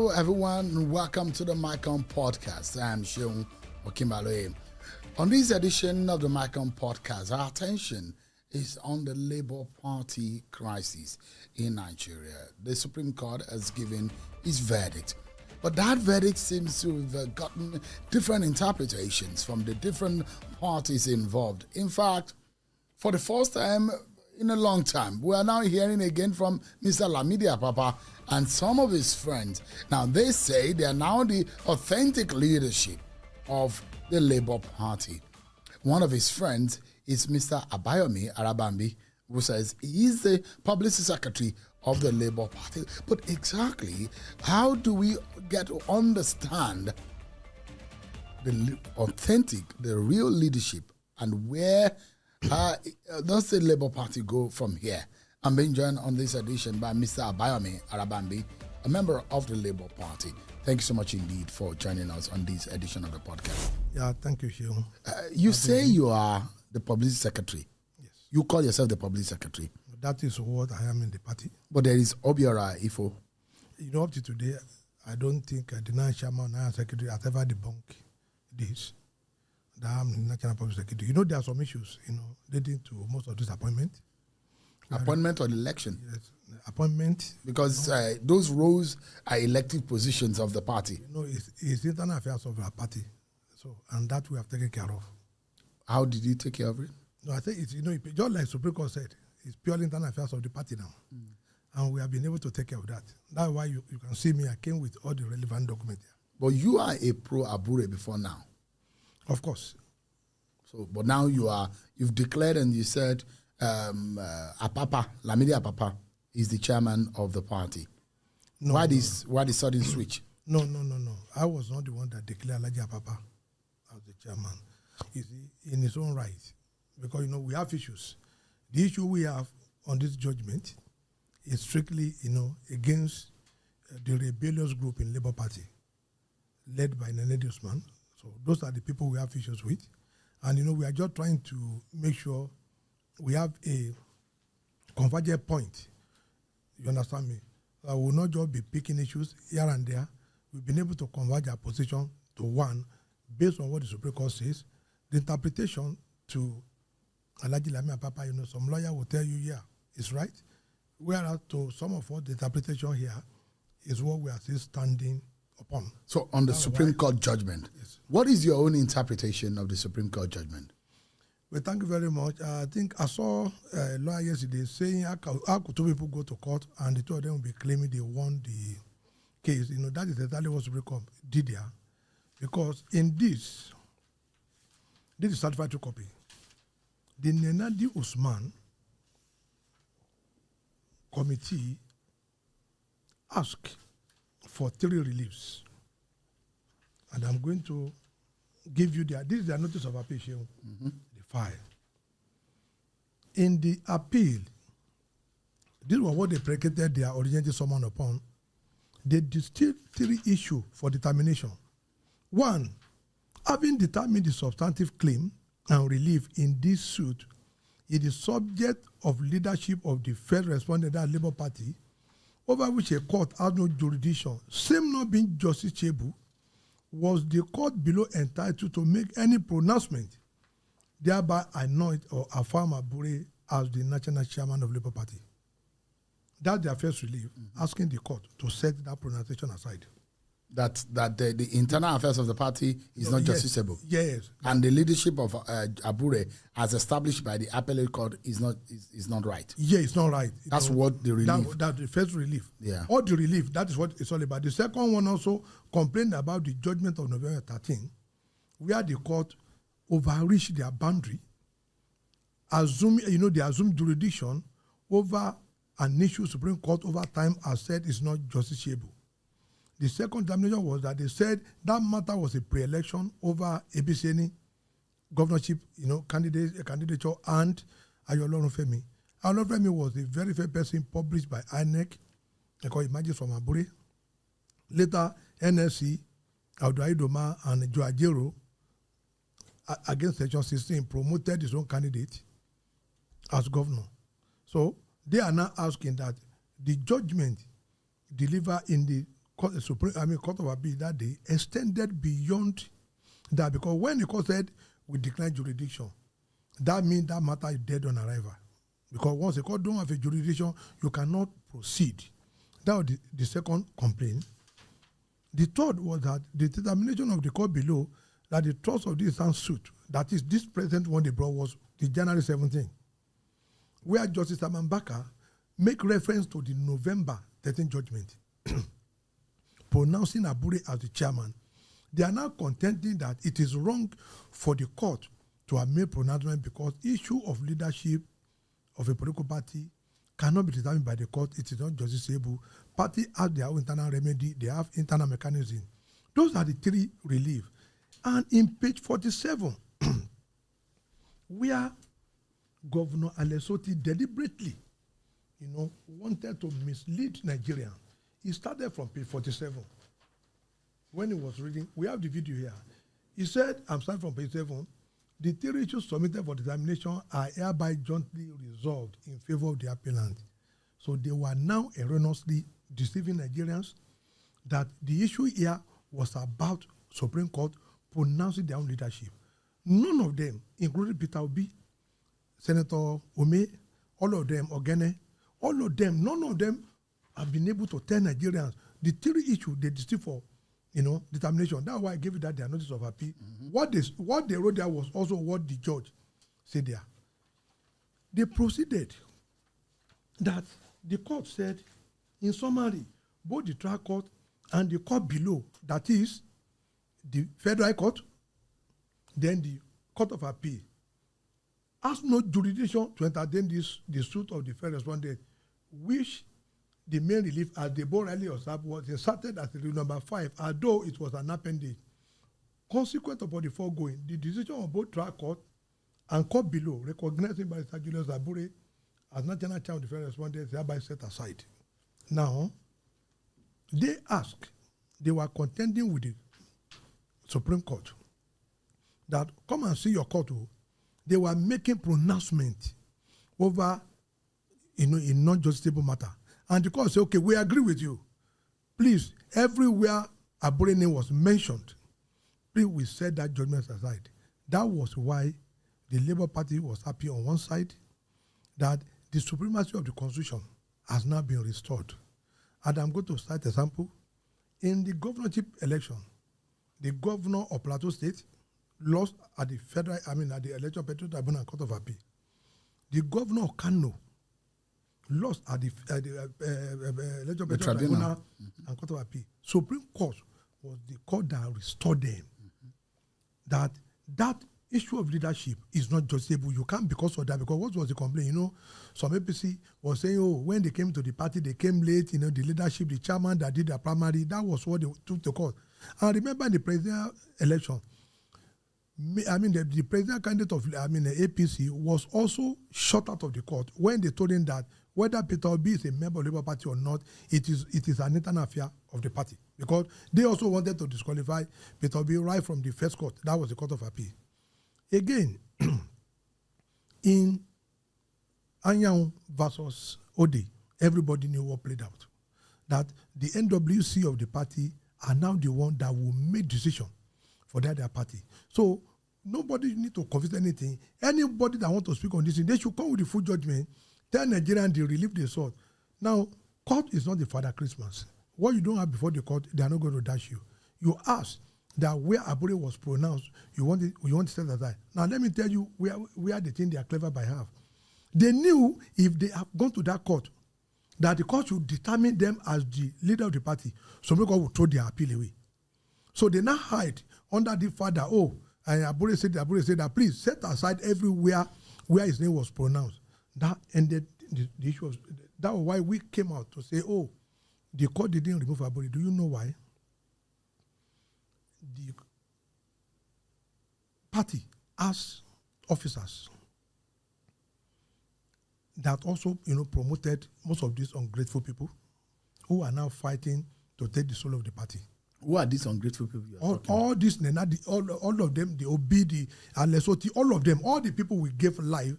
Hello, everyone. Welcome to the Micron Podcast. I'm Seun Okimbaloye. On this edition of the Micron Podcast, our attention is on the Labour Party crisis in Nigeria. The Supreme Court has given its verdict, but that verdict seems to have gotten different interpretations from the different parties involved. In fact, for the first time in a long time, we are now hearing again from Mr. Lamidi Apapa and some of his friends. Now, they say they are now the authentic leadership of the Labour Party. One of his friends is Mr. Abayomi Arabambi, who says he is the publicity secretary of the Labour Party. But exactly how do we get to understand the authentic, the real leadership, and where does the Labour Party go from here? I'm being joined on this edition by Mr. Abayomi Arabambi, a member of the Labour Party. Thank you so much indeed for joining us on this edition of the podcast. Yeah, thank you, Hugh. You say you are the publicity secretary. Yes. You call yourself the publicity secretary. That is what I am in the party. But there is Obiora Ifo. You know, up to today, I don't think the national chairman and secretary has ever debunked this. That I'm the national public secretary. You know, there are some issues, leading to most of this appointment. Appointment or election? Yes, appointment. Because those roles are elective positions of the party. It's internal affairs of our party. So, and that we have taken care of. How did you take care of it? No, I think it's, just like Supreme Court said, it's purely internal affairs of the party now. And we have been able to take care of that. That's why you can see me, I came with all the relevant documents here. But you are a pro-Abure before now. Of course. So, but now you've declared and you said Apapa, Lamidi Apapa is the chairman of the party. No, why this sudden switch? No. I was not the one that declared Lamidi Apapa as the chairman. You see, in his own right. Because, we have issues. The issue we have on this judgment is strictly, against the rebellious group in Labour Party, led by Nene Usman. So those are the people we have issues with. And, we are just trying to make sure we have a convergent point. You understand me? We will not just be picking issues here and there. We've been able to converge our position to one based on what the Supreme Court says. The interpretation to Alhaji Lamidi Apapa, some lawyer will tell you, yeah, it's right. Whereas to some of what the interpretation here is what we are still standing upon. So on the Supreme Court judgment, yes. What is your own interpretation of the Supreme Court judgment? Well, thank you very much. I think I saw a lawyer yesterday saying how could two people go to court and the two of them will be claiming they won the case. That is exactly what Supreme Court did there. Because in this is certified true copy. The Nene Usman committee asked for 3 reliefs. And I'm going to give you this is their notice of appeal, the file. In the appeal, this was what they predicated their originating summon upon. They distilled 3 issues for determination. 1, having determined the substantive claim and relief in this suit is the subject of leadership of the first respondent, that Labour Party, over which a court has no jurisdiction, same not being justiciable, was the court below entitled to make any pronouncement, thereby anoint or affirm Abure as the national chairman of Labour Party. That's their first relief, asking the court to set that pronunciation aside. That the internal affairs of the party is not justiciable. Yes. And the leadership of Abure, as established by the appellate court, is not right. Yeah, it's not right. That's what the relief. That's the first relief. Yeah. All the relief, that is what it's all about. The second one also complained about the judgment of November 13, where the court overreached their boundary, they assumed jurisdiction over an issue Supreme Court over time has said is not justiciable. The second determination was that they said that matter was a pre-election over ABCNE governorship, candidature and Ayolorun Femi. Ayolorun Femi was the very first person published by INEC, images from Abure. Later, NSC, Abdullahi Doma and Joe Ajero, against Section 16, promoted his own candidate as governor. So they are now asking that the judgment delivered in the Court of Appeal that day extended beyond that, because when the court said we decline jurisdiction, that means that matter is dead on arrival. Because once the court don't have a jurisdiction, you cannot proceed. That was the second complaint. The third was that the determination of the court below that the trust of this suit, that is this present one they brought, was the January 17th, where Justice Amambaka make reference to the November 13th judgment, pronouncing Abure as the chairman. They are now contending that it is wrong for the court to have made pronouncement because issue of leadership of a political party cannot be determined by the court. It is not justiciable. Party have their own internal remedy. They have internal mechanism. Those are the three relief. And in page 47, where Governor Alesoti deliberately, wanted to mislead Nigerians, he started from page 47. When he was reading, we have the video here. He said, I'm starting from page 7, the three issues submitted for determination are hereby jointly resolved in favor of the appellant. So they were now erroneously deceiving Nigerians that the issue here was about Supreme Court pronouncing their own leadership. None of them, including Peter Obi, Senator Ome, all of them, Ogene, all of them, none of them have been able to tell Nigerians the three issues they deceive for determination. That's why I gave you that their notice of appeal. Mm-hmm. What they wrote there was also what the judge said there. They proceeded that the court said, in summary, both the trial court and the court below, that is the Federal Court, then the Court of Appeal, has no jurisdiction to entertain the suit of the first respondent, which the main relief, as the board rightly observed, was inserted as rule number 5, although it was an appendage. Consequent upon the foregoing, the decision of both trial court and court below, recognizing by Sir Julius Abure as national chair of the first respondent, is hereby set aside. Now, they were contending with the Supreme Court that come and see your court. They were making pronouncement over a non-justiciable matter. And the court said, okay, we agree with you. Please, everywhere Abure name was mentioned, please, we set that judgment aside. That was why the Labour Party was happy on one side that the supremacy of the Constitution has now been restored. And I'm going to cite a sample. In the governorship election, the governor of Plateau State lost at the at the election Petro Tribunal and Court of Appeal. The governor of Kano lost at the election Petro Tribunal and Court of Appeal. Supreme Court was the court that restored them. Mm-hmm. That issue of leadership is not justiciable. You can't because of that. Because what was the complaint? Some APC was saying, when they came to the party, they came late. The leadership, the chairman that did the primary, that was what they took to court. And remember in the presidential election, the presidential candidate of the APC was also shut out of the court when they told him that whether Peter Obi is a member of the Labour Party or not, it is an internal affair of the party. Because they also wanted to disqualify Peter Obi right from the first court. That was the Court of Appeal. Again, in Anyang versus Ode, everybody knew what played out. That the NWC of the party are now the one that will make decision for their party. So nobody need to confess anything. Anybody that want to speak on this thing, they should come with the full judgment, tell Nigerians they relieve the sword. Now, court is not the Father Christmas. What you don't have before the court, they are not going to dash you. You ask that where Abure was pronounced, you want to set aside. Now let me tell you where they think they are clever by half. They knew if they have gone to that court, that the court should determine them as the leader of the party. So Supreme would throw their appeal away. So they now hide under the father. And Abure said that please set aside everywhere where his name was pronounced. That ended the issue. That was why we came out to say, the court didn't remove Abure. Do you know why? The party has officers that also, promoted most of these ungrateful people who are now fighting to take the soul of the party. Who are these ungrateful people? All of them, the Obi, the Alesoti, all of them, all the people we gave life,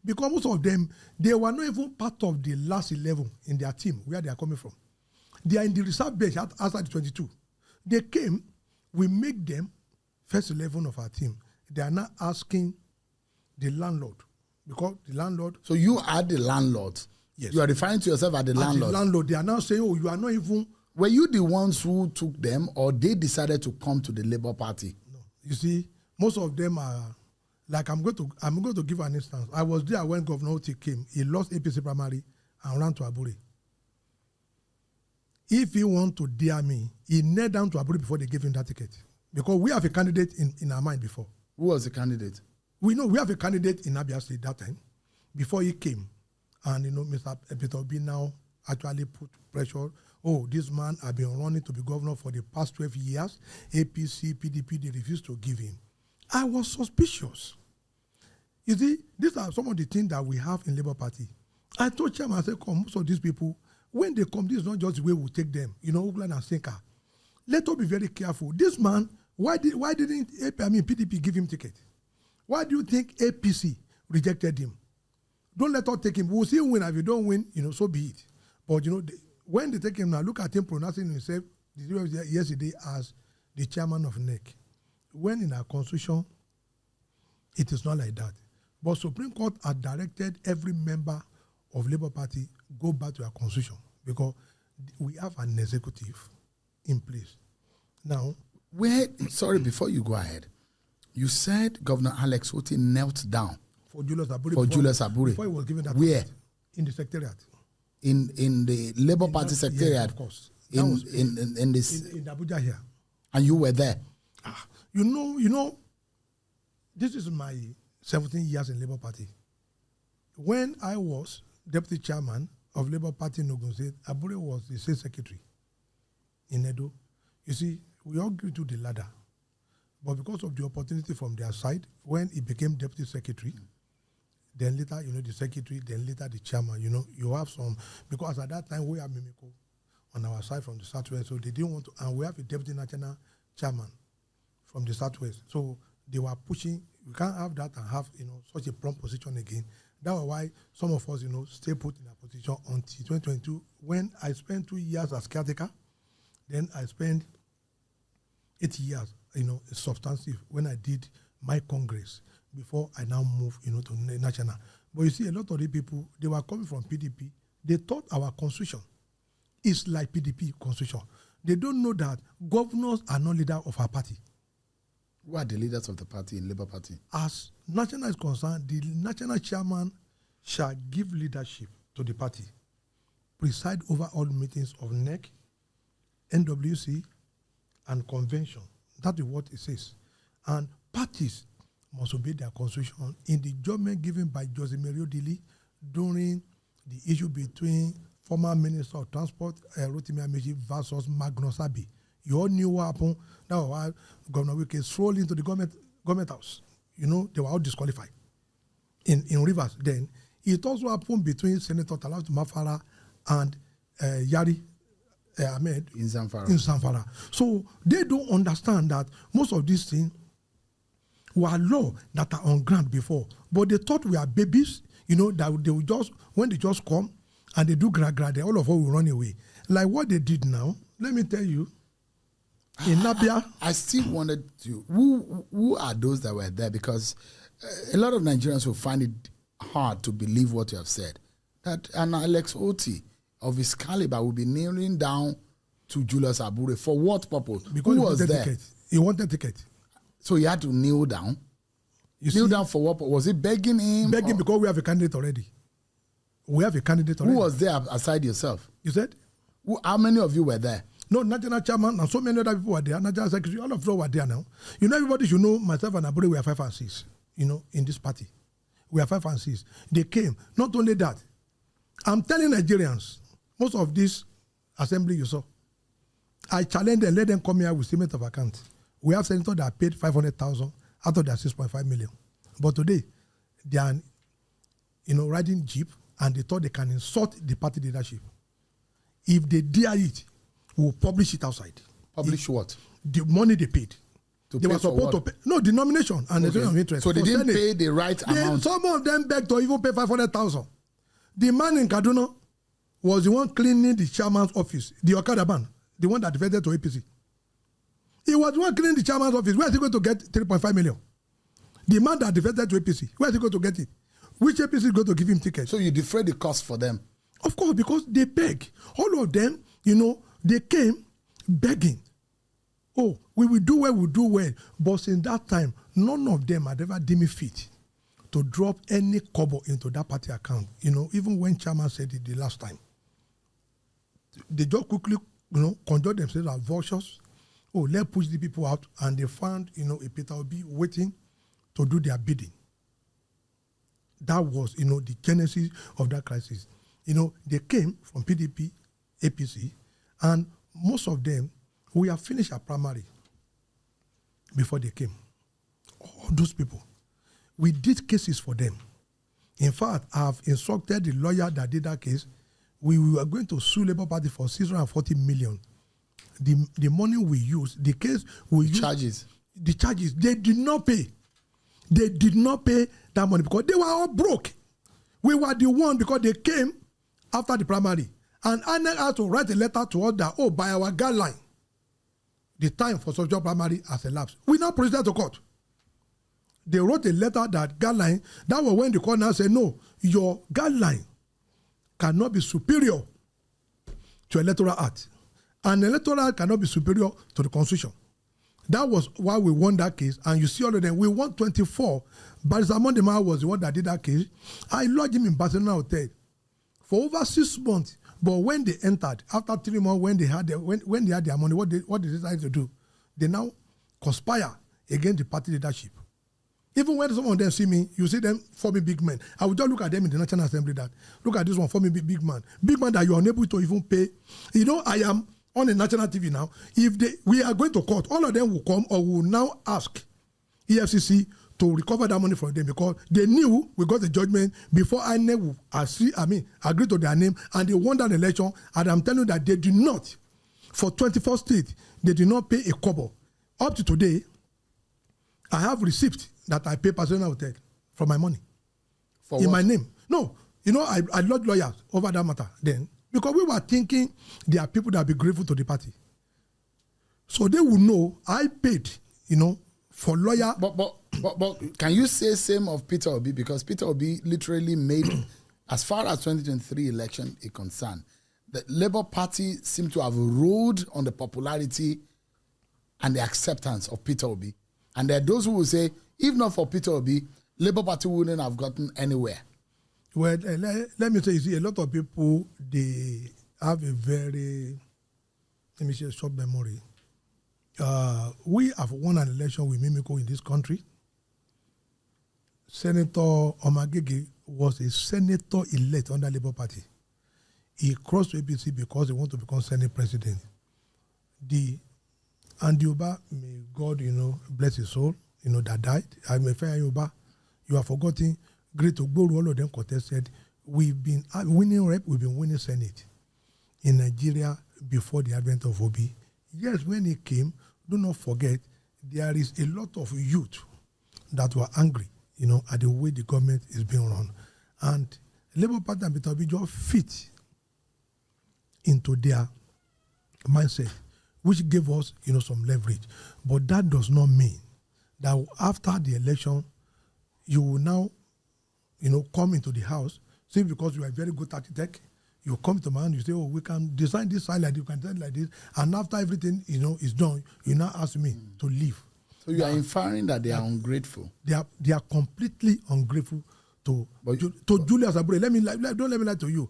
because most of them, they were not even part of the last 11 in their team, where they are coming from. They are in the reserve bench outside the 22. They came, we make them first 11 of our team. They are now asking the landlord, because the landlord... So you are the landlord? Yes. You are referring to yourself as the landlord? The landlord. They are now saying, oh, you are not even... Were you the ones who took them, or they decided to come to the Labour Party? No. You see, most of them are... Like, I'm going to give an instance. I was there when Governor Oti came. He lost APC primary and ran to Aburi. If he want to dare me, he knelt down to Aburi before they gave him that ticket. Because we have a candidate in our mind before. Who was the candidate? We know we have a candidate in Abia State that time, before he came. And, Mr. Peter Obi now actually put pressure. Oh, this man has been running to be governor for the past 12 years. APC, PDP, they refused to give him. I was suspicious. You see, these are some of the things that we have in Labour Party. I told Chairman, I said, come, most of these people, when they come, this is not just the way we take them. Oakland and Sinker. Let us be very careful. This man, why didn't PDP give him ticket? Why do you think APC rejected him? Don't let us take him. We'll see him win. If you don't win, so be it. But, when they take him now, look at him pronouncing himself yesterday as the chairman of NEC. When in our constitution, it is not like that. But Supreme Court has directed every member of Labour Party go back to our constitution, because we have an executive in place. Now, sorry, before you go ahead, you said Governor Alex Oti knelt down for Julius Aburi. Before he was given that. Where? In the secretariat. In the Labour Party secretariat? Yeah, of course. In Abuja here. And you were there? This is my 17 years in Labour Party. When I was deputy chairman of Labour Party in Ogun State, Aburi was the state secretary in Edo. You see, we all grew to the ladder. But because of the opportunity from their side, when he became deputy secretary, then later, the secretary, then later the chairman, you have some, because at that time we have Mimiko on our side from the Southwest, so they didn't want to, and we have a deputy national chairman from the Southwest. So they were pushing, we can't have that and have, such a prompt position again. That was why some of us, stay put in a position until 2022, when I spent 2 years as caretaker, then I spent 8 years, substantive, when I did my Congress, before I now move, to national. But you see, a lot of the people, they were coming from PDP. They thought our constitution is like PDP constitution. They don't know that governors are not leaders of our party. Who are the leaders of the party in Labour Party? As national is concerned, the national chairman shall give leadership to the party, preside over all meetings of NEC, NWC, and convention. That is what it says. And parties must obey their constitution in the judgment given by Jose Mario Dili during the issue between former Minister of Transport, Rotimi Amechi, versus Magnus Abbey. You all knew what happened. That was why Governor Wike strolled into the government house. They were all disqualified. In Rivers then, it also happened between Senator Talatu Mafara and Yari Ahmed in Zamfara. So they don't understand that most of these things were law that are on ground before. But they thought we are babies, that they will just, when they just come and they do grad, all of us will run away. Like what they did now, let me tell you, in Nabia. I still wanted to, who are those that were there? Because a lot of Nigerians will find it hard to believe what you have said. That an Alex Oti of his caliber will be kneeling down to Julius Aburi. For what purpose? Because who was there? He wanted ticket. So he had to kneel down? Kneel down for what? Was he begging him? Begging because we have a candidate already. We have a candidate already. Who was there aside yourself? You said? How many of you were there? No, national chairman and so many other people were there. National secretary, all of them were there now. Everybody should know myself and Aburi, we are 5 and 6, in this party. We are 5 and 6. They came. Not only that, I'm telling Nigerians, most of this assembly you saw, I challenge them, let them come here with statement of account. We have senators that paid 500,000 out of their 6.5 million. But today, they are, riding Jeep and they thought they can insult the party leadership. If they dare it, we'll publish it outside. Publish what? The money they paid. They were supposed to pay. No, the nomination and the of interest. So they didn't pay the right amount. Some of them begged to even pay 500,000. The man in Kaduna, was the one cleaning the chairman's office, the Okada man, the one that defected to APC. He was the one cleaning the chairman's office. Where is he going to get 3.5 million? The man that defected to APC, where is he going to get it? Which APC is going to give him tickets? So you defray the cost for them? Of course, because they beg. All of them, they came begging. Oh, we will do well, we'll do well. But since that time, none of them had ever deemed fit to drop any kobo into that party account. Even when chairman said it the last time. They just quickly, conduct themselves as vultures. Oh, let's push the people out. And they found, a Peter Obi waiting to do their bidding. That was, the genesis of that crisis. They came from PDP, APC, and most of them, we have finished our primary before they came. All those people. We did cases for them. In fact, I have instructed the lawyer that did that case. We were going to sue Labour Party for 640 million. The money we used, the case we used. The charges, they did not pay. They did not pay that money because they were all broke. We were the one because they came after the primary. And INEC had to write a letter to us that, by our guideline, the time for social primary has elapsed. We now proceeded to court. They wrote a letter that guideline, that was when the court now said, no, your guideline cannot be superior to electoral act. And electoral act cannot be superior to the constitution. That was why we won that case. And you see all of them, we won 24. Barrister Mondema was the one that did that case. I lodged him in Barcelona Hotel for over 6 months. But when they entered, after 3 months, when they had their money, what they decided to do? They now conspire against the party leadership. Even when some of them see me, you see them forming big men. I will just look at them in the National Assembly that, look at this one forming big man. Big man that you are unable to even pay. I am on the national TV now. If we are going to court, all of them will come or will now ask EFCC to recover that money from them because they knew we got the judgment before INEC will agree to their name and they won that election. And I'm telling you that they did not, for 24 states, they did not pay a kobo. Up to today, I have receipt that I pay Barcelona Hotel for my money. For in what? my name. No, I lodged lawyers over that matter then because we were thinking there are people that will be grateful to the party. So they will know I paid, for lawyer. But can you say same of Peter Obi? Because Peter Obi literally made, as far as 2023 election is concerned, the Labour Party seemed to have ruled on the popularity and the acceptance of Peter Obi. And there are those who will say, if not for Peter Obi, Labour Party wouldn't have gotten anywhere. Well, let me say, you see, a lot of people, they have a very, short memory. We have won an election with Mimiko in this country. Senator Omagege was a senator elect under Labour Party. He crossed to APC because he wanted to become Senate president. Andy Oba, may God, bless his soul, that died. I'm a fair Oba. You have forgotten. Great Ogboru, all of them contested. We've been winning rep, we've been winning Senate in Nigeria before the advent of Obi. Yes, when he came, do not forget, there is a lot of youth that were angry, at the way the government is being run. And Labour Party and Peter Obi just fit into their mindset, which gave us, some leverage. But that does not mean that after the election, you will now, come into the house, simply because you are a very good architect, you come to man, you say, we can design this side like this, you can design like this, and after everything, is done, you now ask me to leave. So you are inferring that they are ungrateful. They are completely ungrateful to Julius Abure. Don't let me lie to you.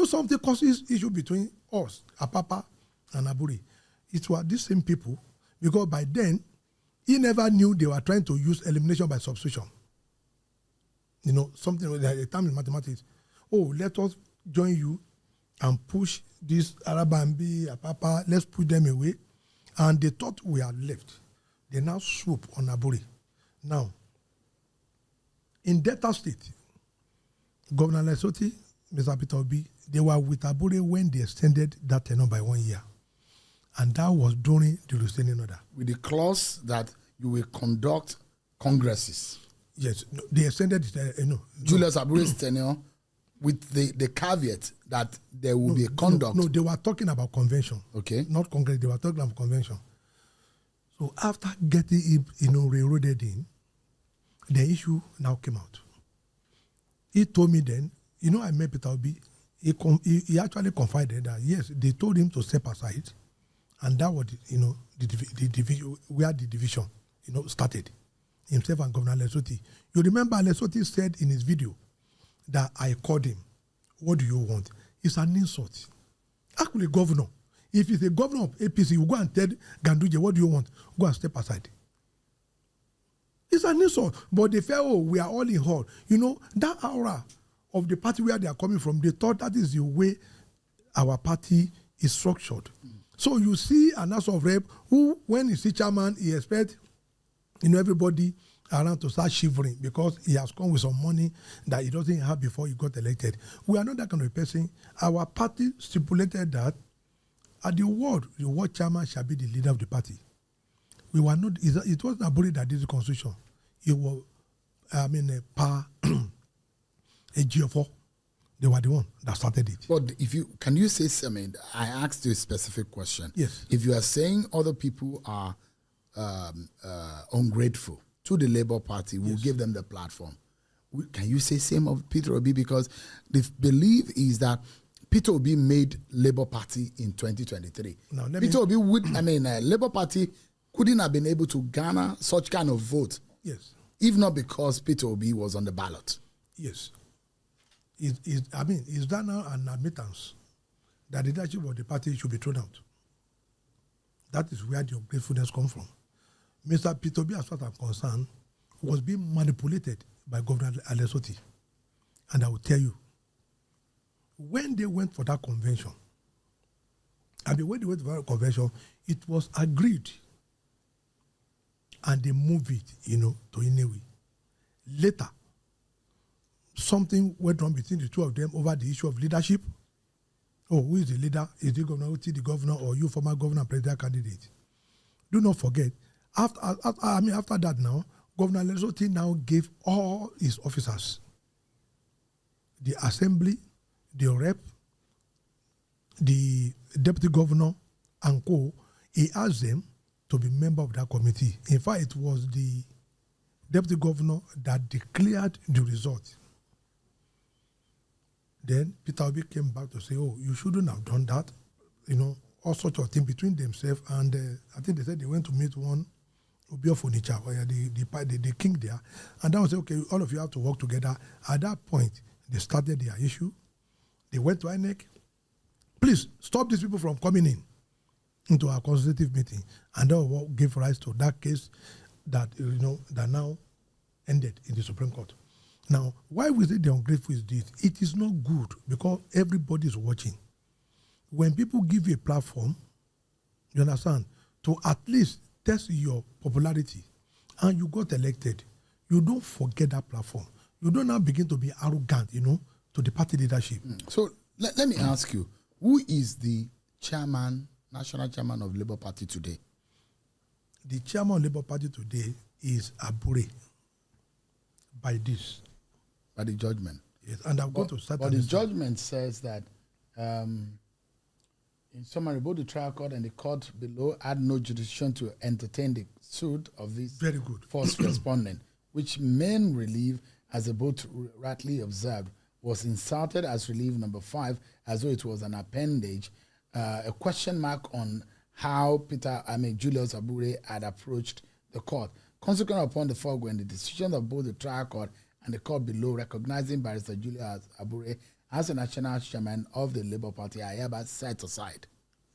Something causes issue between us, Apapa and Abure. It was these same people, because by then, he never knew they were trying to use elimination by substitution. Something like a term in mathematics. Oh, let us join you and push this Arabambi, Apapa, let's put them away. And they thought we had left. They now swoop on Abure. Now, in Delta State, Governor Lesotho, Mr. Peter Obi, they were with Abure when they extended that tenure by 1 year. And that was during the restraining order. With the clause that you will conduct congresses. Yes, they extended it. Julius Abure's tenure with the caveat that there will be a conduct. No, they were talking about convention. Okay. Not Congress, they were talking about convention. So after getting it, railroaded in, the issue now came out. He told me then, I met Peter Obi. He actually confided that, yes, they told him to step aside, and that was, the division, where the division, started. Himself and Governor Lesotho. You remember Lesotho said in his video that I called him. What do you want? It's an insult. Actually, governor, if he's a governor of APC, you go and tell Ganduje, what do you want? Go and step aside. It's an insult. But they felt, we are all in hall. That aura of the party where they are coming from, they thought that is the way our party is structured. So you see an House of Rep who, when he sees chairman, he expects everybody around to start shivering because he has come with some money that he doesn't have before he got elected. We are not that kind of person. Our party stipulated that at the word chairman shall be the leader of the party. We were not. It wasn't Aburi that did the constitution. It was, a GFO. They were the one that started it. But can you say something? I asked you a specific question. Yes. If you are saying other people are ungrateful to the Labour Party, we'll give them the platform. Can you say same of Peter Obi? Because the belief is that Peter Obi made Labour Party in 2023. Now, Obi would, Labour Party couldn't have been able to garner such kind of vote. Yes. If not because Peter Obi was on the ballot. Yes. Is that now an admittance that the leadership of the party should be thrown out? That is where the ungratefulness comes from. Mr. Peter Obi, as far as I'm concerned, was being manipulated by Governor Lesotho. And I will tell you, when they went for that convention, when they went for that convention, it was agreed. And they moved it, to Inewi. Later, something went on between the two of them over the issue of leadership. Oh, who is the leader? Is the governor, the governor, or you former governor and president candidate? Do not forget, after that now, Governor Lesotho now gave all his officers, the assembly, the rep, the deputy governor, and co. He asked them to be member of that committee. In fact, it was the deputy governor that declared the result. Then Peter Obi came back to say, oh, you shouldn't have done that. All sorts of things between themselves. And I think they said they went to meet one Obi of Onitsha, the king there. And then I said, okay, all of you have to work together. At that point, they started their issue. They went to INEC. Please, stop these people from coming into our consultative meeting. And that gave rise to that case that, that now ended in the Supreme Court. Now, why we say the ungrateful is this? It is not good because everybody is watching. When people give you a platform, you understand, to at least test your popularity, and you got elected, you don't forget that platform. You don't now begin to be arrogant, to the party leadership. So let me ask you, who is the national chairman of Labour Party today? The chairman of Labour Party today is Abure. By the judgment. Yes, and I've got to start. But the judgment says that, in summary, both the trial court and the court below had no jurisdiction to entertain the suit of this very good first respondent, which main relief, as the both rightly observed, was inserted as relief number 5, as though it was an appendage, a question mark on how Julius Abure had approached the court. Consequently upon the foregoing, the decision of both the trial court and the court below recognizing Barrister Julius Abure as the national chairman of the Labour Party are hereby set aside.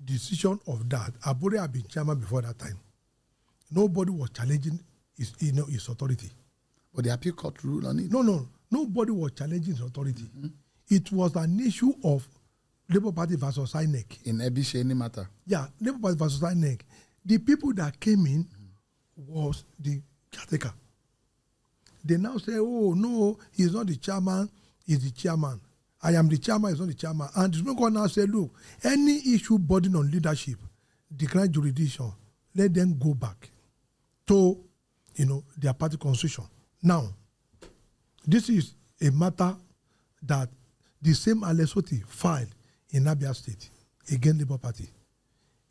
Decision of that, Abure had been chairman before that time. Nobody was challenging his authority. But the appeal court ruled on it? No. Nobody was challenging his authority. It was an issue of Labour Party versus INEC. In Ebisheni matter? Yeah, Labour Party versus INEC. The people that came in was the caretaker. They now say, oh, no, he's not the chairman, he's the chairman. I am the chairman, he's not the chairman. And the Supreme Court now say, look, any issue burden on leadership, decline jurisdiction, let them go back to, their party constitution. Now, this is a matter that the same Alesoti filed in Abia State against Labour Party.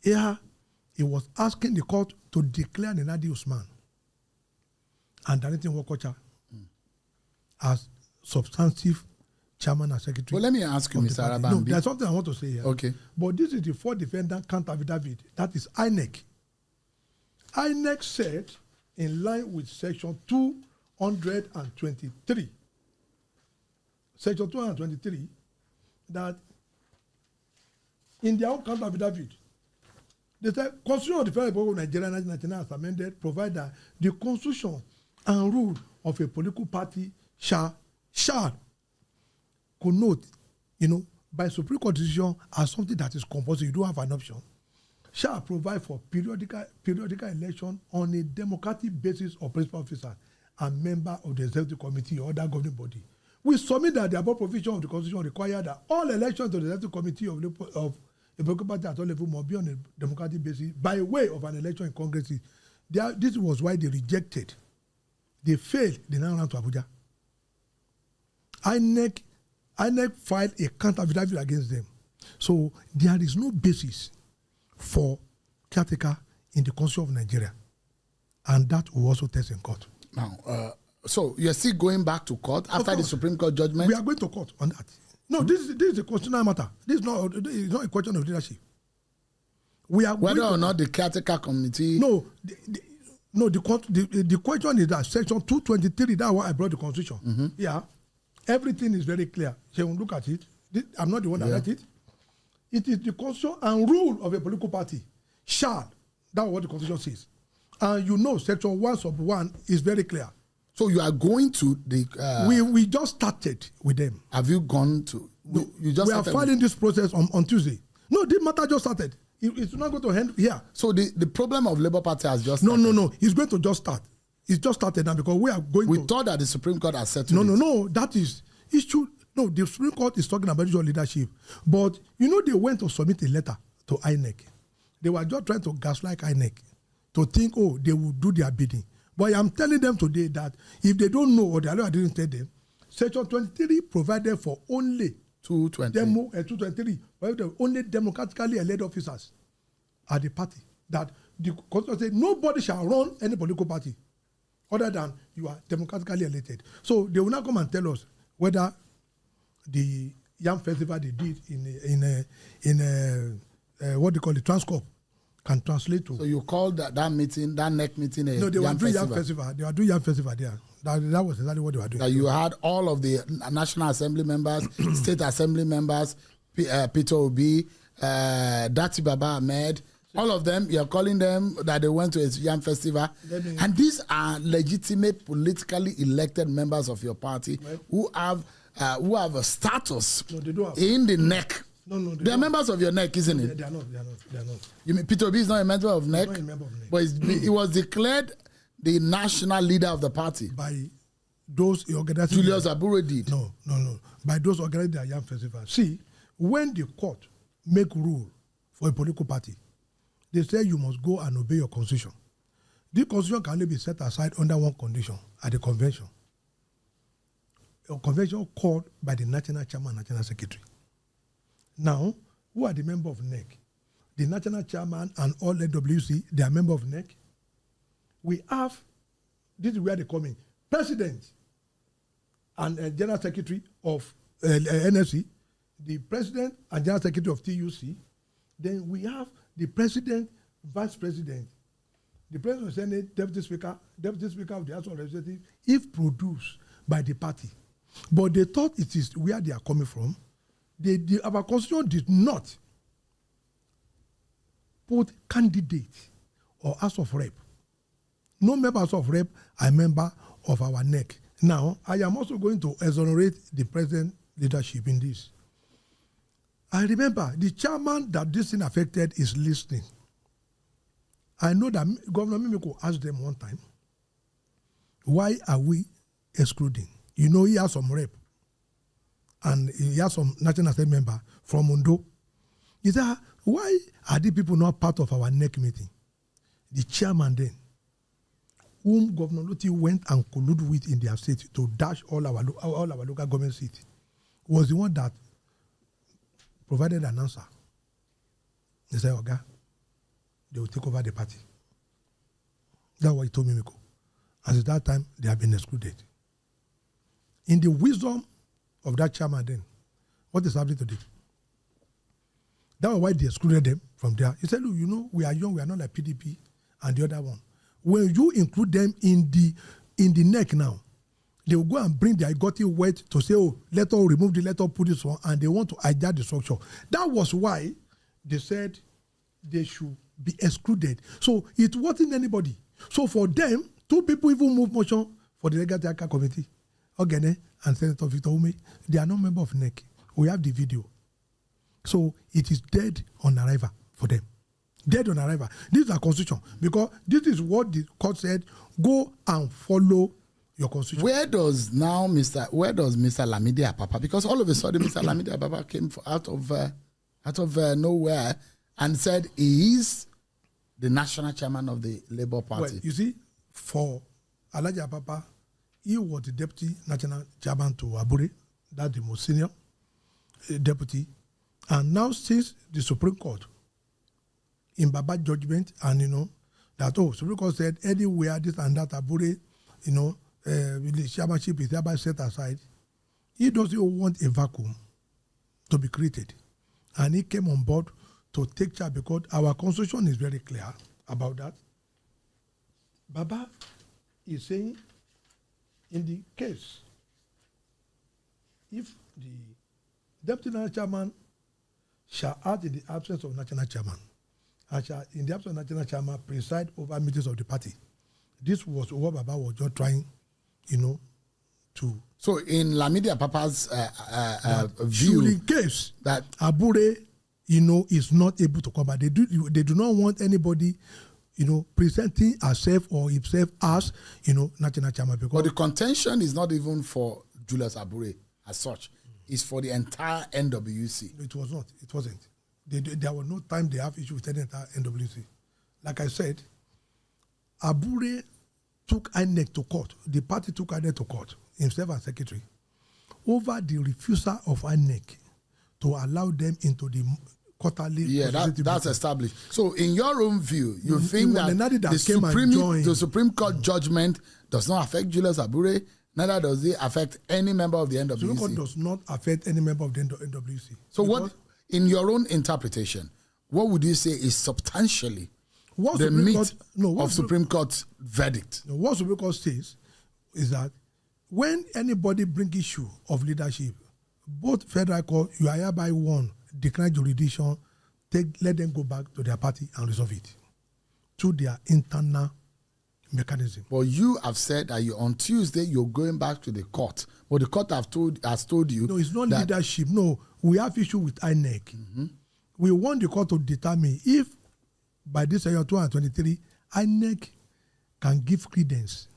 Here, he was asking the court to declare Nenadi Usman and Danity Wokocha as substantive chairman and secretary. Well, let me ask you, Mr. Arabambi. No, there's something I want to say here. Okay. But this is the fourth defendant counter affidavit. That is INEC. INEC said, in line with section 223, section 223, that in their own counter affidavit, they said, Constitution of the Federal Republic of Nigeria 1999 as amended provide that the constitution and rule of a political party shall connote, by Supreme Court decision as something that is compulsory. You don't have an option. Shall provide for periodical election on a democratic basis of principal officer and member of the executive committee or other governing body. We submit that the above provision of the Constitution require that all elections to the executive committee of a political party at all levels must be on a democratic basis by way of an election in Congress. This was why they rejected. They failed. They now ran to Abuja. INEC filed a counter affidavit against them. So there is no basis for caretaker in the Constitution of Nigeria. And that will also test in court. Now, so you're still going back to court after the Supreme Court judgment? We are going to court on that. No, this is a constitutional matter. This is not a question of leadership. We are whether or not the caretaker committee. No, the question is that section 223. That's why I brought the Constitution. Mm-hmm. Yeah, everything is very clear. So look at it. I'm not the one that wrote it. It is the Constitution and rule of a political party shall. That's what the Constitution says. And section 1 is very clear. So you are going to the... We just started with them. Have you gone to... We are filing this process on Tuesday. No, this matter just started. It's not going to end here. So the problem of Labour Party has just started. No. It's going to just start. It's just started now because we are going We thought that the Supreme Court has settled No. That is... It's true. No, the Supreme Court is talking about your leadership. But, they went to submit a letter to INEC. They were just trying to gaslight INEC to think, they will do their bidding. But I'm telling them today that if they don't know or the lawyer didn't tell them, Section 23 provided for only 223, only democratically elected officers at the party. That the Constitution said nobody shall run any political party other than you are democratically elected. So they will not come and tell us whether the Yam Festival they did in what they call the Transcorp can translate to. So you called that meeting, that NEC meeting, No, they were doing Yam Festival. They were doing Yam Festival there. That was exactly what they were doing. That you had all of the National Assembly members, State Assembly members, Peter Obi, Dati Baba Ahmed, all of them, you're calling them that they went to a Yam Festival. And these are legitimate, politically elected members of your party who have a status in the NEC. No, they are members of your NEC, isn't it? They are not. You mean Peter Obi is not a member of NEC? Not a member of NEC. But he was declared the national leader of the party. By those organizers. Julius Abure did. No. By those organizing the Yam Festival. See, when the court make rule for a political party, they say you must go and obey your constitution. The constitution can only be set aside under one condition, at the convention. A convention called by the national chairman and national secretary. Now, who are the members of NEC? The national chairman and all LWC, they are members of NEC. We have, this is where they come in, president and general secretary of NSC, the president and general secretary of TUC. Then we have the president, vice president, the president of the Senate, deputy speaker of the House of Representatives, if produced by the party. But they thought it is where they are coming from. Our constitution did not put candidate or House of Rep. No member of Rep are member of our NEC. Now, I am also going to exonerate the present leadership in this. I remember the chairman that this thing affected is listening. I know that Governor Mimiko asked them one time, why are we excluding? He has some rep and he has some National Assembly member from Ondo. He said, why are the people not part of our NEC meeting? The chairman then, whom Governor Loti went and colluded with in their state to dash all our local government seats, was the one that provided an answer. He said, Oga, they will take over the party. That's what he told Mimiko. And at that time, they have been excluded. In the wisdom of that chairman then, what is happening today? That was why they excluded them from there. He said, look, you know, we are young, we are not like PDP and the other one. When you include them in the neck now, they will go and bring their gotten weight to say, oh, let us remove the, let us put this one, and they want to hijack the structure. That was why they said they should be excluded. So it wasn't anybody. So for them, two people even moved motion for the Legal Technical Committee, Ogene and Senator Victor Ume. They are not members of NEC. We have the video. So it is dead on arrival for them. Dead on arrival. This is our constitution, because this is what the court said, go and follow your constitution. Where does Mr. Lamidi Apapa, because all of a sudden Mr. Lamidi Apapa came out of nowhere and said he is the national chairman of the Labour Party. Well, you see, for Alhaji Apapa, he was the deputy national chairman to Abure, that's the most senior deputy. And now since the Supreme Court, in Baba judgment, and you know, that, Supreme Court said anywhere this and that Abure, you know, the chairmanship is thereby set aside, he doesn't want a vacuum to be created. And he came on board to take charge, because our constitution is very clear about that. Baba is saying, in the case, if the deputy national chairman shall act in the absence of national chairman, and shall, in the absence of national chairman, preside over meetings of the party. This was what Baba was just trying, you know, to. So in Lamidi Apapa's view, in case that Abure, you know, is not able to come back, they do not want anybody, you know, presenting herself or himself as, you know, national chairman. Because but the contention is not even for Julius Abure as such. It's for the entire NWC. It was not. It wasn't. There was no time they have issue with the entire NWC. Like I said, Abure took INEC to court. The party took INEC to court, himself as secretary, over the refusal of INEC to allow them into the quarterly. Yeah, that's established. So in your own view, you think that the Supreme Court judgment does not affect Julius Abure, neither does it affect any member of the NWC? Supreme Court does not affect any member of the NWC. So what, in your own interpretation, what would you say is substantially the meat of Supreme Court's verdict? What Supreme Court says is that when anybody brings issue of leadership, both federal court, you are hereby one, decline jurisdiction, let them go back to their party and resolve it through their internal mechanism. But you have said that on Tuesday you're going back to the court. But the court has told you. No, it's not leadership. No, we have issue with INEC. Mm-hmm. We want the court to determine if by this year 2023, INEC can give credence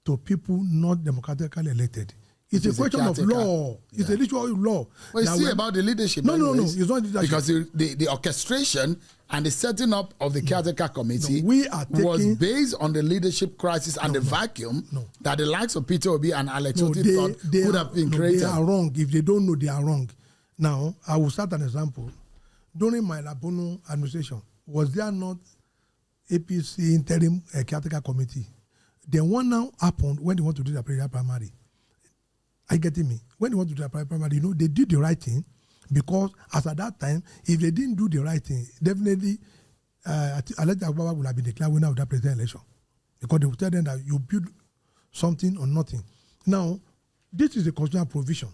to people not democratically elected. It's a question of law. It's a issue of law. But you see about the leadership. No, it's not leadership. Because the orchestration and the setting up of the caretaker committee was based on the leadership crisis and the vacuum that the likes of Peter Obi and Alex Oti thought could have been created. They are wrong. If they don't know, they are wrong. Now, I will start an example. During my Labono administration, was there not APC interim caretaker committee? The one now happened when they want to do the primary. Are you getting me? When they want to do the primary, you know, they did the right thing, because as at that time, if they didn't do the right thing, definitely Alhaji Abubakar would have been declared winner of that presidential election, because they would tell them that you build something or nothing. Now, this is a constitutional provision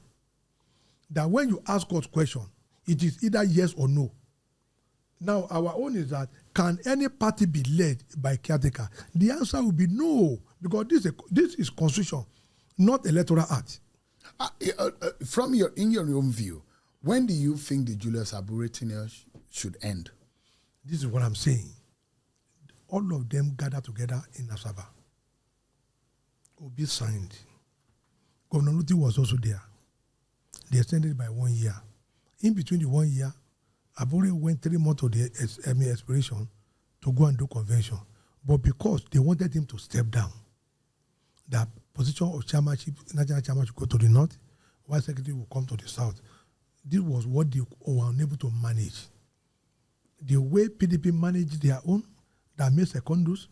that when you ask God's question, it is either yes or no. Now, our own is that, can any party be led by caretaker? The answer will be no, because this is constitution, not electoral act. In your own view, when do you think the Julius Abure tenure should end? This is what I'm saying. All of them gather together in Asaba. Obi signed. Governor Luti was also there. They extended by 1 year. In between the 1 year, Abure went 3 months of the expiration to go and do convention. But because they wanted him to step down, the position of chairmanship, national chairman, should go to the north, while secretary will come to the south. this was what they were unable to manage. The way PDP managed their own, that made Secondus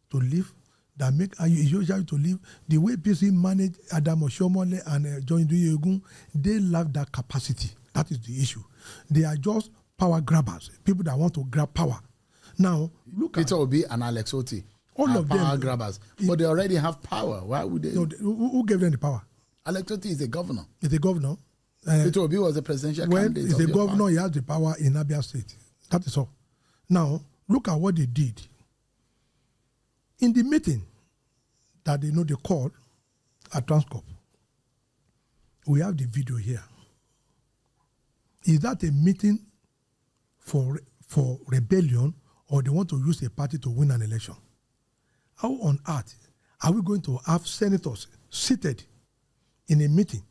to leave, that make Ayoja to leave, the way PC managed Adam Oshomole and John Duyegun, they lack that capacity. That is the issue. They are just power grabbers, people that want to grab power. Now, look Peter Obi and Alex Oti. All of power them grabbers, but they already have power. Why would they? No, who gave them the power? Alex Oti is the governor. He's the governor. Peter Obi was the presidential candidate. When he's the governor, he has the power in Abia State. That is all. Now, look at what they did. In the meeting that they called at Transcorp, we have the video here. Is that a meeting for rebellion, or they want to use a party to win an election? How on earth are we going to have senators seated in a meeting?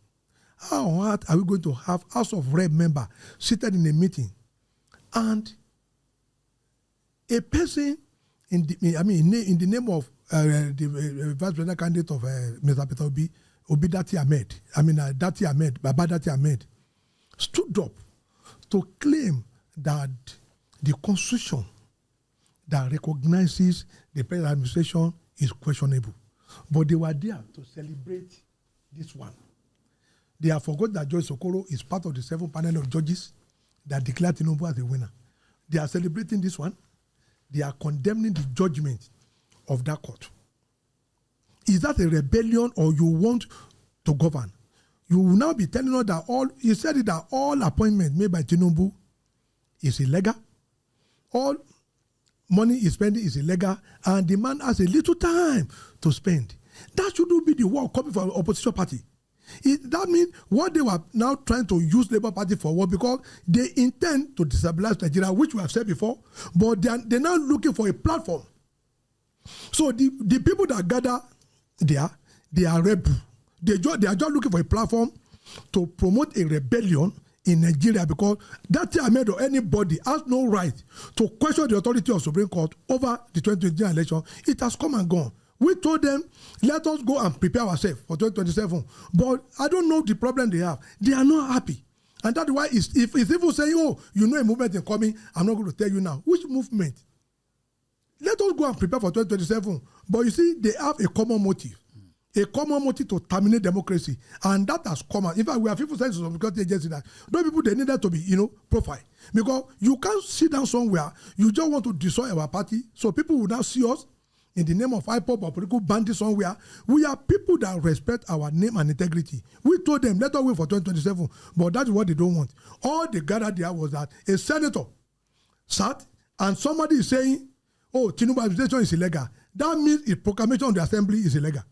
How on earth are we going to have House of Rep member seated in a meeting, and a person in the name of the vice president candidate of Mr. Peter Obi, Baba Dati Ahmed, stood up to claim that the constitution that recognizes the present administration is questionable. But they were there to celebrate this one. They have forgot that Joyce Okoro is part of the 7 panel of judges that declared Tinubu as a winner. They are celebrating this one. They are condemning the judgment of that court. Is that a rebellion, or you want to govern? You will now be telling us that he said it, that all appointments made by Tinubu is illegal. All money is spending is illegal, and the man has a little time to spend. That shouldn't be the word coming from an opposition party. That means what they were now trying to use Labour Party for was because they intend to destabilize Nigeria, which we have said before, but they're now looking for a platform. So the people that gather there, they are rebel. They are just looking for a platform to promote a rebellion in Nigeria, because that Ahmed or anybody has no right to question the authority of Supreme Court over the 2020 election. It has come and gone. We told them, let us go and prepare ourselves for 2027. But I don't know the problem they have. They are not happy. And that's why if people say, oh, you know a movement is coming, I'm not going to tell you now. Which movement? Let us go and prepare for 2027. But you see, they have a common motive. A common motive to terminate democracy. And that has come out. In fact, we have people saying to some security agencies that those people, they needed to be, profiled. Because you can't sit down somewhere, you just want to destroy our party, so people will now see us in the name of IPOP or political bandits somewhere. We are people that respect our name and integrity. We told them, let us wait for 2027, but that's what they don't want. All they gathered there was that a senator sat and somebody is saying, oh, Tinubu administration is illegal. That means the proclamation of the assembly is illegal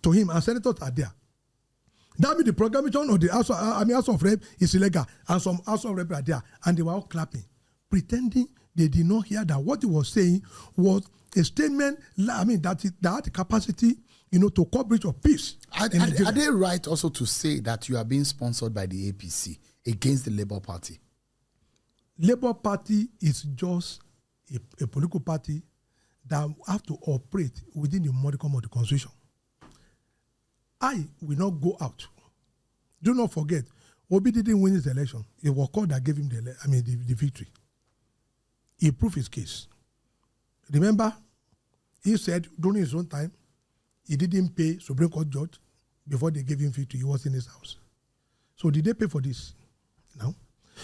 to him, and senators are there. That means the proclamation of the House of Rep is illegal, and some House of Rep are there, and they were all clapping, pretending they did not hear that what he was saying was a statement, that had the capacity, to coverage of peace. Are they right also to say that you are being sponsored by the APC against the Labour Party? Labour Party is just a political party that have to operate within the modicum of the Constitution. I will not go out. Do not forget, Obi didn't win his election. It was God that gave him the victory. He proved his case. Remember, he said during his own time, he didn't pay Supreme Court judge before they gave him victory. He was in his house. So did they pay for this? No.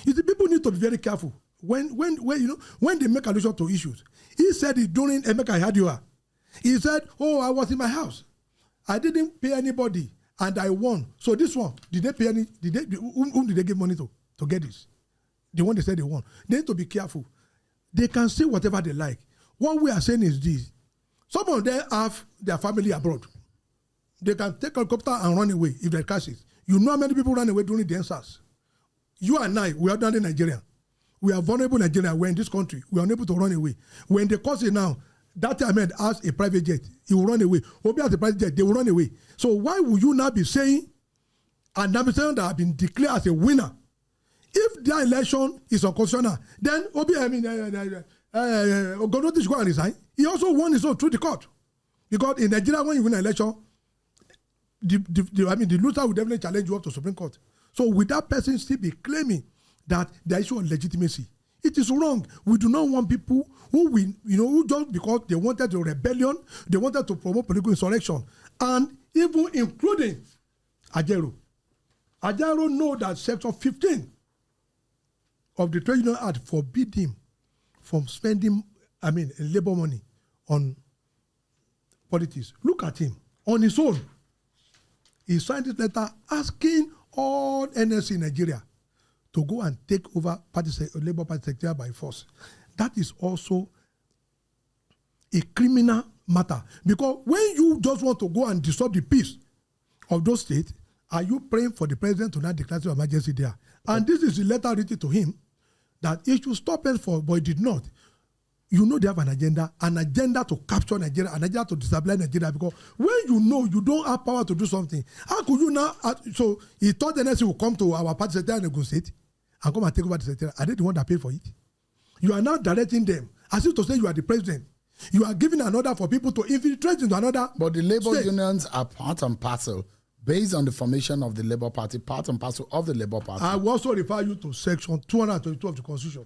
You see, people need to be very careful when they make allusion to issues. He said it during Emeka Ihadioha. He said, "Oh, I was in my house. I didn't pay anybody, and I won." So this one, did they pay any? Whom did they give money to get this? The one they said they won. They need to be careful. They can say whatever they like. What we are saying is this: some of them have their family abroad. They can take a helicopter and run away if they catch it. You know how many people ran away during the NSAS? You and I, we are down in Nigeria. We are vulnerable Nigeria. We're in this country. We are unable to run away. When they cause it now, that Ahmed has a private jet. He will run away. Obi has a private jet. They will run away. So why would you now be saying an administration that has been declared as a winner, if their election is unconstitutional, then Obi, Ogonotti should go and resign. He also won his own through the court. Because in Nigeria, when you win an election, the loser will definitely challenge you up to Supreme Court. So will that person still be claiming that the issue of legitimacy? It is wrong. We do not want people who who just because they wanted a rebellion, they wanted to promote political insurrection, and even including Ajero. Ajero know that Section 15 of the Trade Union Act forbid him from spending, labor money on politics. Look at him on his own. He signed this letter asking all NSC in Nigeria to go and take over Labour Party Secretariat by force. That is also a criminal matter. Because when you just want to go and disturb the peace of those states, are you praying for the president to not declare an emergency there? And this is the letter written to him that he should stop it but he did not. You know they have an agenda to capture Nigeria, an agenda to destabilize Nigeria, because when you know you don't have power to do something, how could you now? So he thought the NSC would come to our party secretariat and negotiate and come and take over the secretariat. Are they the one that paid for it? You are now directing them as if to say you are the president. You are giving an order for people to infiltrate into another. But the labor state. unions are part and parcel, based on the formation of the Labour Party, part and parcel of the Labour Party. I will also refer you to Section 222 of the Constitution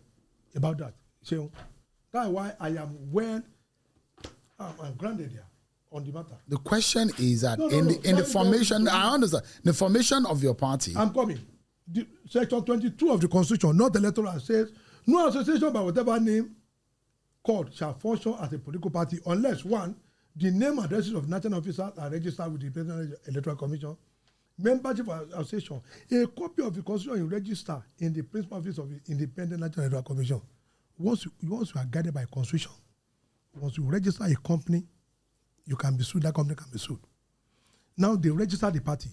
about that. So that's why I am I'm grounded here on the matter. The question is that in the formation, I understand, the formation of your party. I'm coming. Section 22 of the Constitution, not the electoral, says no association by whatever name called shall function as a political party unless, one, the name and addresses of national officers are registered with the Presidential Electoral Commission. Membership association, a copy of the Constitution you register in the principal office of the Independent National Electoral Commission. Once you are guided by Constitution, once you register a company, you can be sued, that company can be sued. Now they register the party.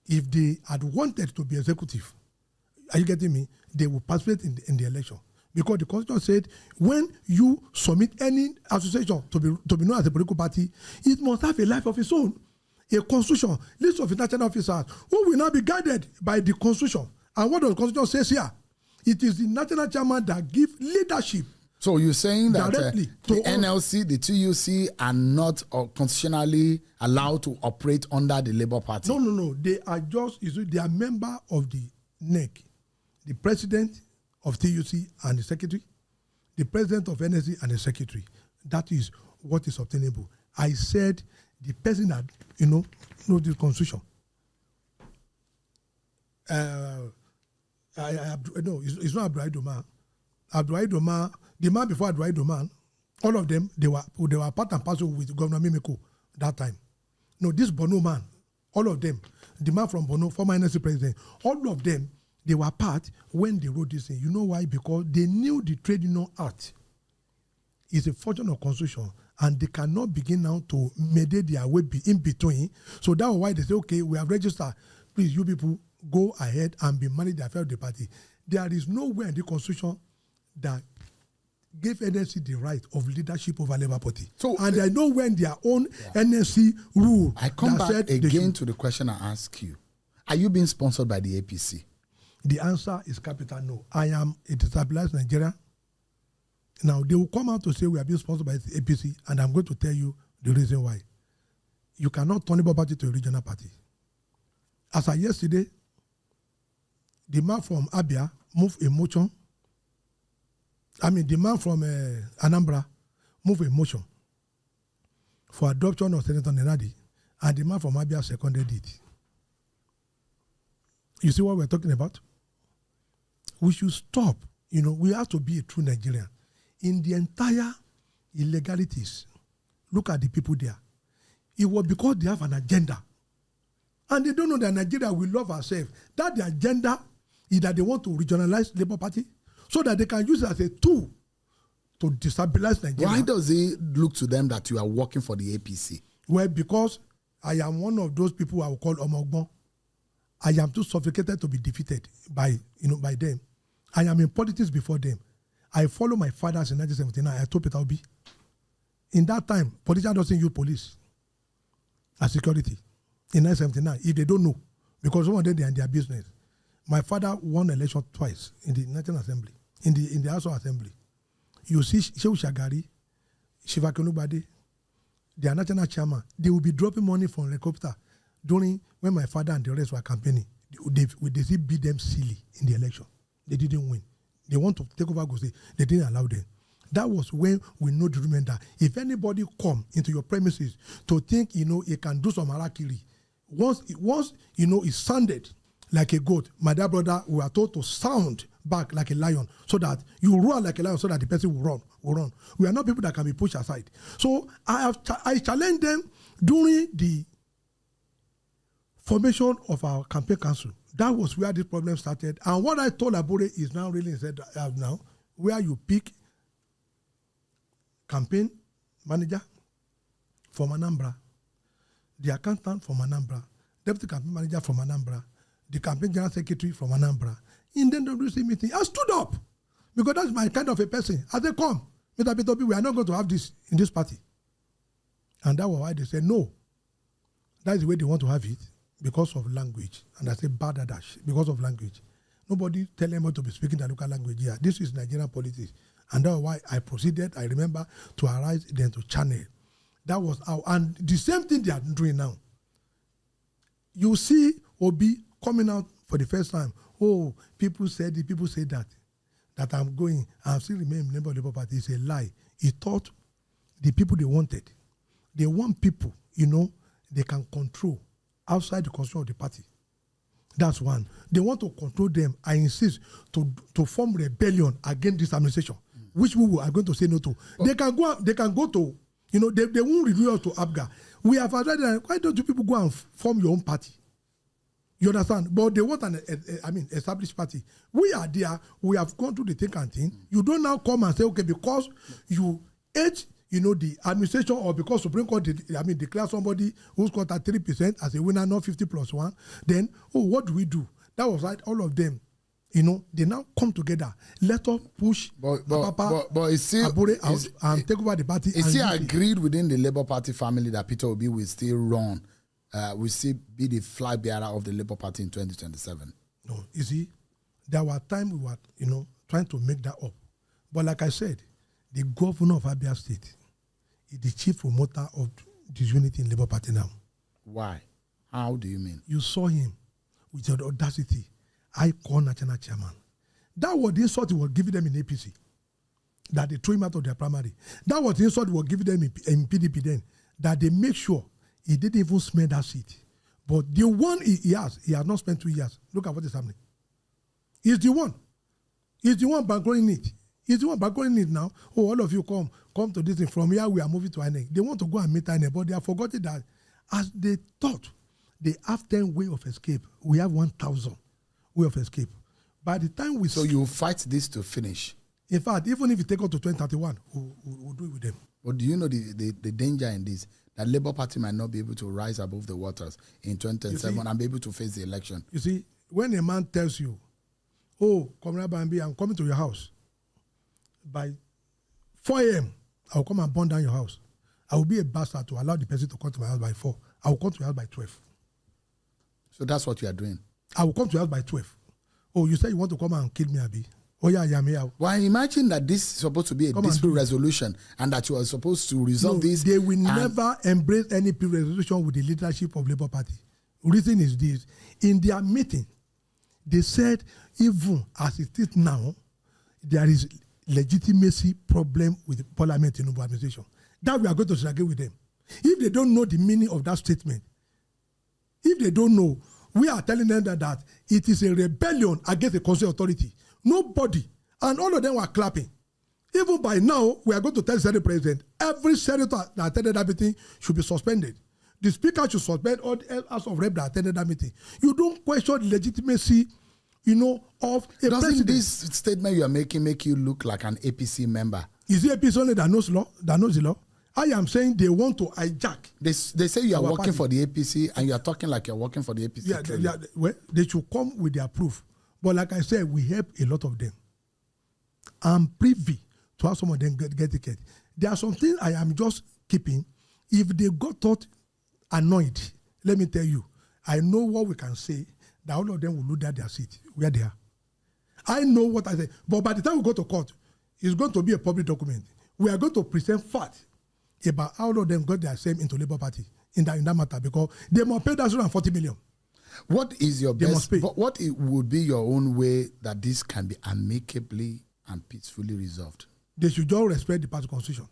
If they had wanted to be executive, are you getting me? They will participate in the election. Because the Constitution said when you submit any association to be known as a political party, it must have a life of its own. A constitution, list of national officers who will not be guided by the Constitution. And what does the Constitution say here? It is the national chairman that gives leadership. So you're saying that directly the NLC, the TUC are not constitutionally allowed to operate under the Labour Party? No. They are they are member of the NEC, the president of TUC and the secretary, the president of NSC and the secretary. That is what is obtainable. I said the person that, know the Constitution. No, it's not Abdul Doma. Abdul Doma, the man before Abdul Doma, all of them, they were part and parcel with Governor Mimiko that time. No, this Bono man, all of them, the man from Bono, former NSC president, all of them, they were part when they wrote this thing. You know why? Because they knew the Trade Union Act is a function of Constitution, and they cannot begin now to mediate their way in between. So that's why they say, okay, we have registered. Please, you people, go ahead and be managed the affair of the party. There is nowhere in the Constitution that gave NSC the right of leadership over Labour Party. So, and I know when their own NSC rule. I come back again to the question I ask you. Are you being sponsored by the APC? The answer is capital no. I am a destabilized Nigeria. Now, they will come out to say we are being sponsored by the APC, and I'm going to tell you the reason why. You cannot turn Labour Party to a regional party. As of yesterday, the man from Abia moved a motion. The man from Anambra moved a motion for adoption of Senator Nenadi, and the man from Abia seconded it. You see what we're talking about? We should stop. We have to be a true Nigerian. In the entire illegalities, look at the people there. It was because they have an agenda. And they don't know that Nigeria will love ourselves. That the agenda is that they want to regionalize Labour Party so that they can use it as a tool to destabilize Nigeria. Why does it look to them that you are working for the APC? Well, because I am one of those people I will call Omogbon. I am too suffocated to be defeated by them. I am in politics before them. I follow my fathers in 1979. I told Peter Obi. In that time, politicians doesn't use police as security. In 1979, if they don't know, because some of them, they are in their business. My father won election twice in the National Assembly, in the House of Assembly. You see Shehu Shagari, Shiva Kenugbade, their national chairman, they will be dropping money from helicopter during when my father and the rest were campaigning. they still beat them silly in the election. They didn't win. They want to take over, go say they didn't allow them. That was when we know the rumour that if anybody come into your premises to think, he can do some harakiri, once it sounded like a goat, my dear brother, we are told to sound back like a lion so that you roar like a lion so that the person will run. We are not people that can be pushed aside. So I challenged them during the formation of our campaign council. That was where this problem started. And what I told Abure is now really said now, where you pick campaign manager from Anambra, the accountant from Anambra, deputy campaign manager from Anambra, the campaign general secretary from Anambra. In the WC meeting, I stood up because that's my kind of a person. I said, come, Mr. Peter Obi, we are not going to have this in this party. And that was why they said, no. That is the way they want to have it because of language. And I said, bad dash, because of language. Nobody tell them to be speaking the local language here. This is Nigerian politics. And that's why I proceeded, I remember, to arise then to channel. That was how, and the same thing they are doing now. You see Obi coming out for the first time. Oh, people said that I'm going, I still remain member of the Labour Party. It's a lie. He thought the people they wanted. They want people, they can control outside the control of the party. That's one. They want to control them. I insist to form rebellion against this administration, which we are going to say no to. Oh. They can go to, they won't review us to ABGA. We have already, why don't you people go and form your own party? You understand? But they want an established party. We are there. We have gone through the thick and thin. You don't now come and say, okay, because you ate, the administration, or because Supreme Court declare somebody who's got at 3% as a winner, not 50 plus 1, then, what do we do? That was right, all of them. They now come together. Let us push Papa Abure out and take over the party. Is he agreed within the Labour Party family that Peter Obi will still run? Will still be the flag bearer of the Labour Party in 2027? No, you see, there were times we were, trying to make that up. But like I said, the governor of Abia State is the chief promoter of disunity in Labour Party now. Why? How do you mean? You saw him with the audacity. I call national chairman. That was the insult he was giving them in APC. That they threw him out of their primary. That was the insult he was giving them in PDP then. That they make sure he didn't even smell that seat. But the one he has not spent 2 years. Look at what is happening. He's the one. He's the one bankrolling it. He's the one bankrolling it now. Oh, all of you come to this thing. From here, we are moving to INEC. They want to go and meet INEC, but they have forgotten that as they thought they have 10 ways of escape, we have 1,000 way of escape. By the time we... So you fight this to finish? In fact, even if you take us to 2031, we'll do it with them. But do you know the danger in this? That Labour Party might not be able to rise above the waters in 2027 and be able to face the election. You see, when a man tells you, oh, Comrade Bambi, I'm coming to your house. By 4 a.m., I will come and burn down your house. I will be a bastard to allow the person to come to my house by 4. I will come to your house by 12. So that's what you are doing? I will come to your house by 12. Oh, you say you want to come and kill me, Abi? Oh, yeah, I'm here. Well, imagine that this is supposed to be a dispute resolution and that you are supposed to resolve this. They will never embrace any peace resolution with the leadership of Labour Party. Reason is this. In their meeting, they said, even as it is now, there is legitimacy problem with the Parliament in Tinubu administration. That we are going to struggle with them. If they don't know the meaning of that statement, if they don't know, we are telling them that it is a rebellion against the constitutional authority. Nobody, and all of them were clapping. Even by now, we are going to tell the Senate President, every senator that attended that meeting should be suspended. The Speaker should suspend all the House of Reps that attended that meeting. You don't question the legitimacy, of a Doesn't president. this statement you are making make you look like an APC member? Is it APC only that knows the law? I am saying they want to hijack. They say you are working for the APC and you are talking like you're working for the APC. Well, they should come with their proof. But like I said, we help a lot of them. I'm privy to how some of them get ticket. There are some things I am just keeping. If they got annoyed, let me tell you, I know what we can say, that all of them will look at their seat, where they are. I know what I say. But by the time we go to court, it's going to be a public document. We are going to present facts about how all of them got their same into Labour Party in that matter, because they must pay that 140 million. What is your They must best? pay. What it would be your own way that this can be amicably and peacefully resolved? They should just respect the party constitution.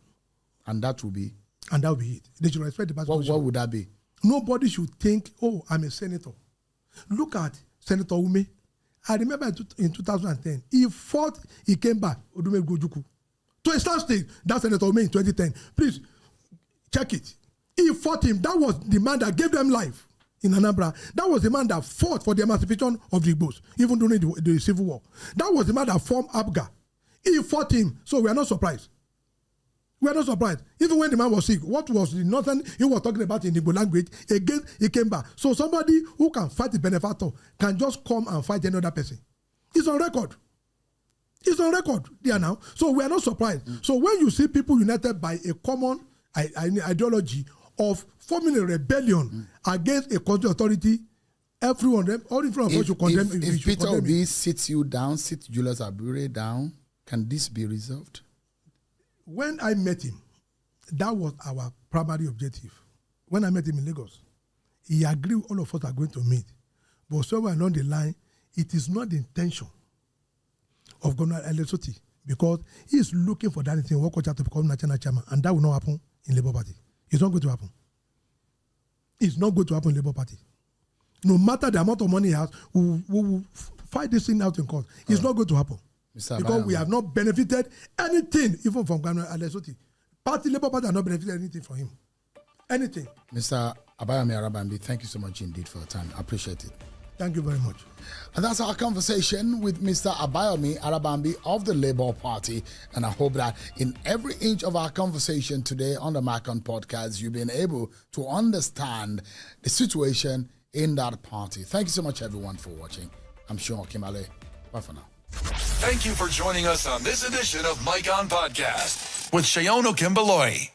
And that will be? And that will be it. They should respect the party constitution. What would that be? Nobody should think, oh, I'm a senator. Look at Senator Ume. I remember in 2010, he came back, Odume Gojuku, to a stand state, that Senator Ume in 2010. Please, check it. He fought him. That was the man that gave them life in Anambra. That was the man that fought for the emancipation of the Igbos, even during the Civil War. That was the man that formed APGA. He fought him, so we are not surprised. We are not surprised. Even when the man was sick, what was the northern he was talking about in the Igbo language, again, he came back. So somebody who can fight the benefactor can just come and fight another person. It's on record. It's on record there now. So we are not surprised. So when you see people united by a common ideology of forming a rebellion against a constitutional authority, everyone, all in front of us should condemn. If Peter Obi sits you down, sits Julius Abure down, can this be resolved? When I met him, that was our primary objective. When I met him in Lagos, he agreed all of us are going to meet. But somewhere along the line, it is not the intention of Governor Elesoti because he is looking for that thing, work to become national chairman, and that will not happen in Labour Party. It's not going to happen. It's not going to happen in Labour Party. No matter the amount of money he has, we will fight this thing out in court. It's not going to happen. Because we have not benefited anything, even from Governor Elesoti. Labour Party has not benefited anything from him. Anything. Mr. Abayomi Arabambi, thank you so much indeed for your time. I appreciate it. Thank you very much. And that's our conversation with Mr. Abayomi Arabambi of the Labour Party. And I hope that in every inch of our conversation today on the Macon podcast, you've been able to understand the situation in that party. Thank you so much, everyone, for watching. I'm Sean Kimale. Bye for now. Thank you for joining us on this edition of Mike On Podcast with Seun Okimbaloi.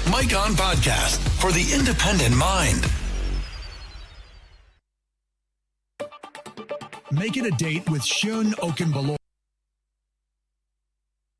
Mike On Podcast for the independent mind. Make it a date with Seun Okimbaloi.